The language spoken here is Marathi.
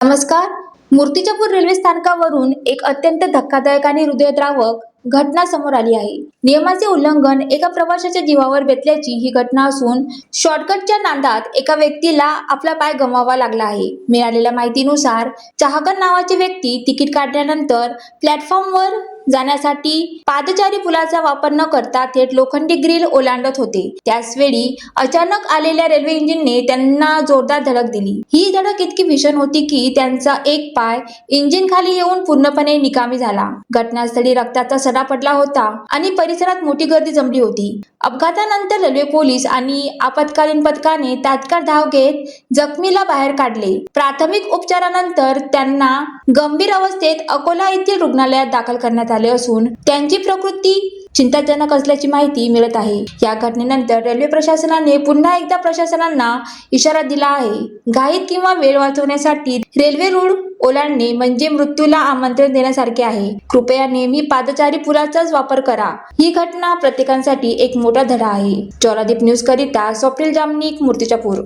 नमस्कार. मूर्तिजापूर रेल्वे स्थानकावरून एक अत्यंत धक्कादायक आणि हृदयद्रावक घटना समोर आली आहे. नियमाचे उल्लंघन एका प्रवाशाच्या जीवावर बेतल्याची ही घटना असून शॉर्टकटच्या नादात एका व्यक्तीला आपला पाय गमवावा लागला आहे. मिळालेल्या माहितीनुसार चाहकर नावाची व्यक्ती तिकीट काढल्यानंतर प्लॅटफॉर्मवर जाण्यासाठी पादचारी पुलाचा वापर न करता थेट लोखंडी ग्रिल ओलांडत होते. त्याच वेळी अचानक आलेल्या रेल्वे इंजिनने त्यांना जोरदार धडक दिली. ही धडक इतकी भीषण होती की त्यांचा एक पाय इंजिन खाली येऊन पूर्णपणे निकामी झाला. घटनास्थळी रक्ताचा सडा पडला होता आणि परिसरात मोठी गर्दी जमली होती. अपघातानंतर रेल्वे पोलीस आणि आपत्कालीन पथकाने तात्काळ धाव घेत जखमीला बाहेर काढले. प्राथमिक उपचारानंतर त्यांना गंभीर अवस्थेत अकोला येथील रुग्णालयात दाखल करण्यात आले असून त्यांची प्रकृती चिंताजनक असल्याची माहिती मिळत आहे. या घटनेनंतर रेल्वे प्रशासनाने पुन्हा एकदा प्रशासनांना इशारा दिला आहे. घाईत किंवा वेळ वाचवण्यासाठी रेल्वे रूळ ओलांडणे म्हणजे मृत्यूला आमंत्रण देण्यासारखे आहे. कृपया नेहमी पादचारी पुलाचाच वापर करा. ही घटना प्रत्येकासाठी एक मोठा धडा आहे. ज्वालादीप न्यूज करिता स्वप्नील जामनिक, मूर्तिजापूर.